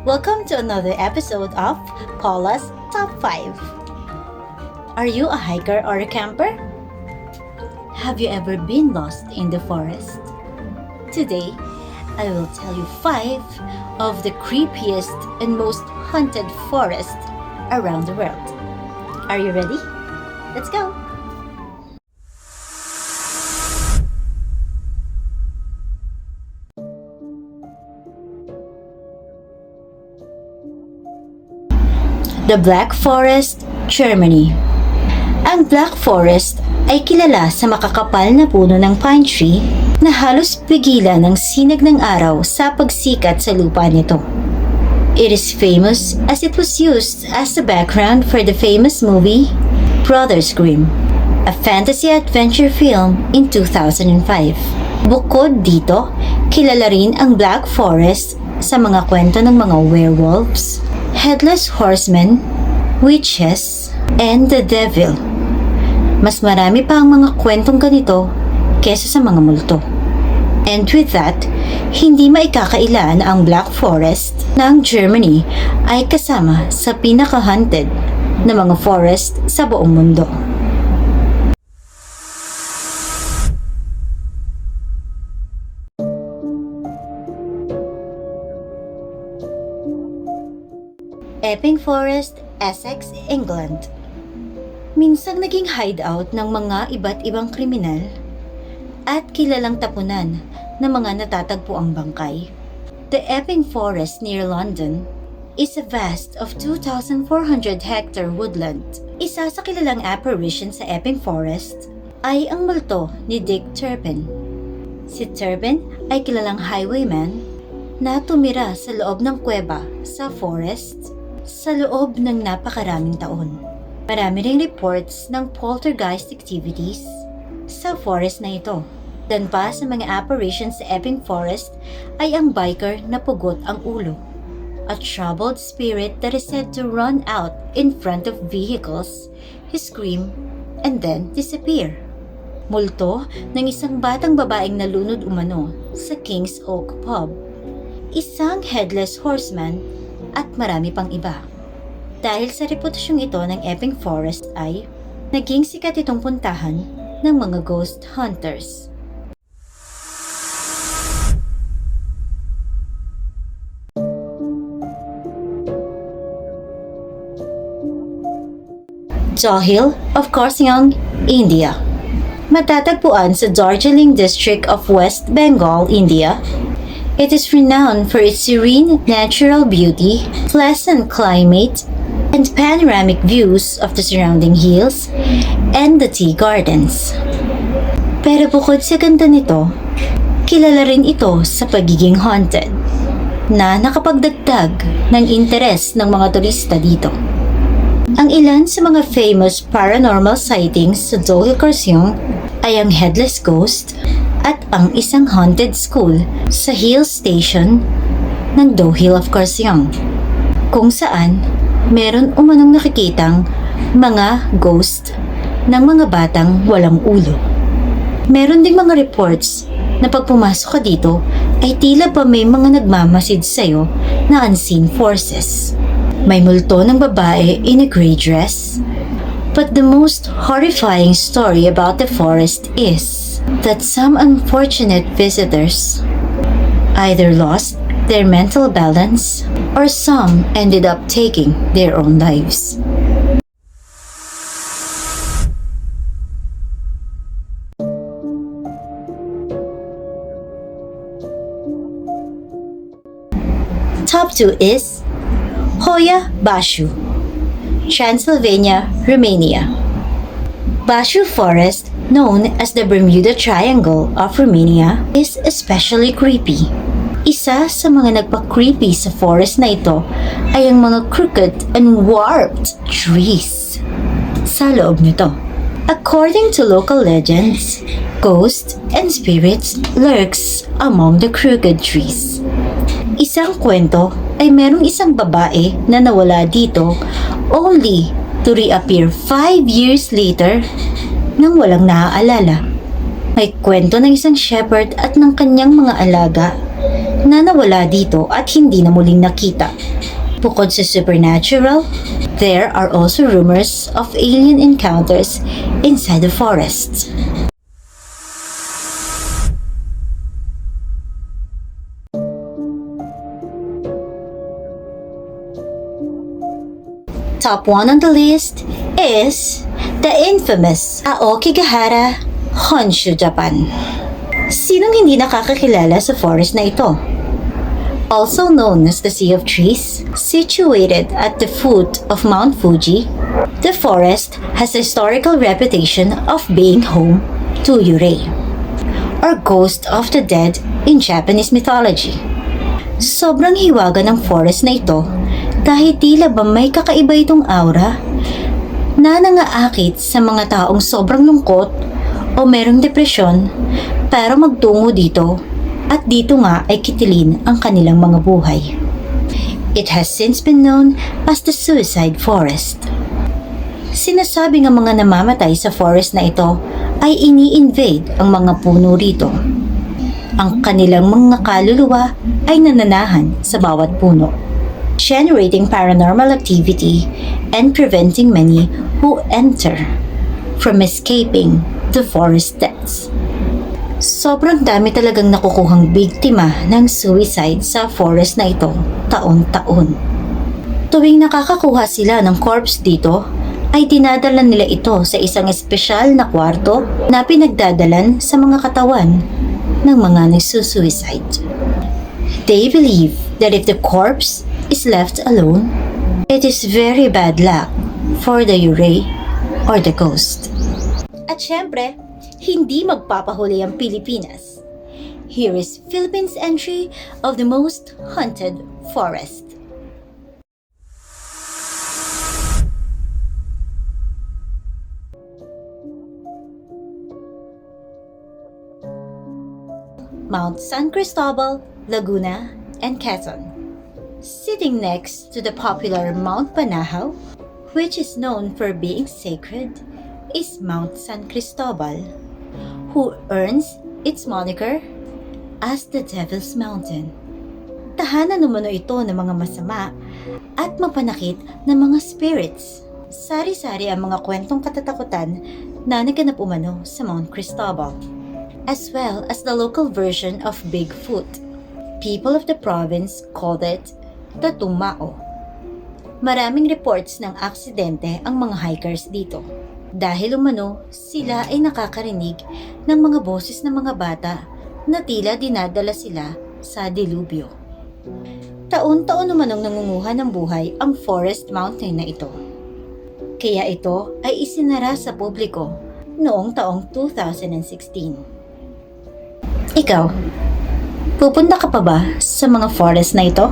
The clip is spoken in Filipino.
Welcome to another episode of Paula's Top 5. Are you a hiker or a camper? Have you ever been lost in the forest? Today, I will tell you 5 of the creepiest and most haunted forests around the world. Are you ready? Let's go! The Black Forest, Germany. Ang Black Forest ay kilala sa makakapal na puno ng pine tree na halos pigilan ng sinag ng araw sa pagsikat sa lupa nito. It is famous as it was used as the background for the famous movie Brothers Grimm, a fantasy adventure film in 2005. Bukod dito, kilala rin ang Black Forest sa mga kwento ng mga werewolves, headless horsemen, witches, and the devil. Mas marami pa ang mga kwentong ganito kesa sa mga multo. And with that, hindi maikakaila na ang Black Forest ng Germany ay kasama sa pinaka-haunted na mga forest sa buong mundo. Epping Forest, Essex, England. Minsang naging hideout ng mga iba't ibang kriminal at kilalang tapunan ng mga natatagpuang bangkay. The Epping Forest near London is a vast of 2,400 hectare woodland. Isa sa kilalang apparition sa Epping Forest ay ang multo ni Dick Turpin. Si Turpin ay kilalang highwayman na tumira sa loob ng kuweba sa forest sa loob ng napakaraming taon. Marami ring reports ng poltergeist activities sa forest na ito. Dan pa sa mga apparitions sa Epping Forest ay ang biker na pugot ang ulo, a troubled spirit that is said to run out in front of vehicles, scream, and then disappear. Multo ng isang batang babaeng nalunod umano sa King's Oak Pub, isang headless horseman, at marami pang iba. Dahil sa reputasyong ito ng Epping Forest ay naging sikat itong puntahan ng mga ghost hunters. Dawhill of Kurseong, India. Matatagpuan sa Darjeeling District of West Bengal, India. It is renowned for its serene natural beauty, pleasant climate, and panoramic views of the surrounding hills and the tea gardens. Pero bukod sa ganda nito, kilala rin ito sa pagiging haunted, na nakapagdagdag ng interes ng mga turista dito. Ang ilan sa mga famous paranormal sightings sa Dawhill Kurseong ay ang Headless Ghost at ang isang haunted school sa hill station ng Dawhill of Kurseong, kung saan meron umanong nakikitang mga ghost ng mga batang walang ulo. Meron ding mga reports na pag pumasok ka dito ay tila pa may mga nagmamasid sa'yo na unseen forces. May multo ng babae in a gray dress. But the most horrifying story about the forest is that some unfortunate visitors either lost their mental balance or some ended up taking their own lives. Top 2 is Hoia Bashu, Transylvania, Romania. Bashu Forest, known as the Bermuda Triangle of Romania, is especially creepy. Isa sa mga nagpa-creepy sa forest na ito ay ang mga crooked and warped trees sa loob nito. According to local legends, ghosts and spirits lurks among the crooked trees. Isang kwento ay merong isang babae na nawala dito only to reappear 5 years later nang walang naaalala. May kwento ng isang shepherd at ng kanyang mga alaga na nawala dito at hindi na muling nakita. Bukod sa supernatural, there are also rumors of alien encounters inside the forest. Top 1 on the list is the infamous Aokigahara, Honshu, Japan. Sinong hindi nakakakilala sa forest na ito? Also known as the Sea of Trees, situated at the foot of Mount Fuji, the forest has a historical reputation of being home to Yurei, or ghost of the dead in Japanese mythology. Sobrang hiwaga ng forest na ito dahil tila ba may kakaiba itong aura na nangaakit sa mga taong sobrang lungkot o merong depresyon pero magtungo dito at dito nga ay kitilin ang kanilang mga buhay. It has since been known as the Suicide Forest. Sinasabi ng mga namamatay sa forest na ito ay ini-invade ang mga puno rito. Ang kanilang mga kaluluwa ay nananahan sa bawat puno, generating paranormal activity and preventing many who enter from escaping the forest deaths. Sobrang dami talagang nakukuhang biktima ng suicide sa forest na ito taon-taon. Tuwing nakakakuha sila ng corpse dito, ay dinadala nila ito sa isang espesyal na kwarto na pinagdadalan sa mga katawan ng mga nagsusuicide. They believe that if the corpse is left alone, it is very bad luck for the Yurei or the ghost. At syempre, hindi magpapahuli ang Pilipinas. Here is Philippines' entry of the most haunted forest. Mount San Cristobal, Laguna, and Quezon. Sitting next to the popular Mount Banahaw, which is known for being sacred, is Mount San Cristobal, who earns its moniker as the Devil's Mountain. Tahanan umano ito ng mga masama at mapanakit na mga spirits. Sari-sari ang mga kwentong katatakutan na naganap umano sa Mount Cristobal, as well as the local version of Bigfoot. People of the province called it the Tumao. Maraming reports ng aksidente ang mga hikers dito. Dahil umano, sila ay nakakarinig ng mga boses ng mga bata na tila dinadala sila sa dilubyo. Taon-taon umanong nangunguha ng buhay ang forest mountain na ito. Kaya ito ay isinara sa publiko noong taong 2016. Ikaw, pupunta ka pa ba sa mga forest na ito?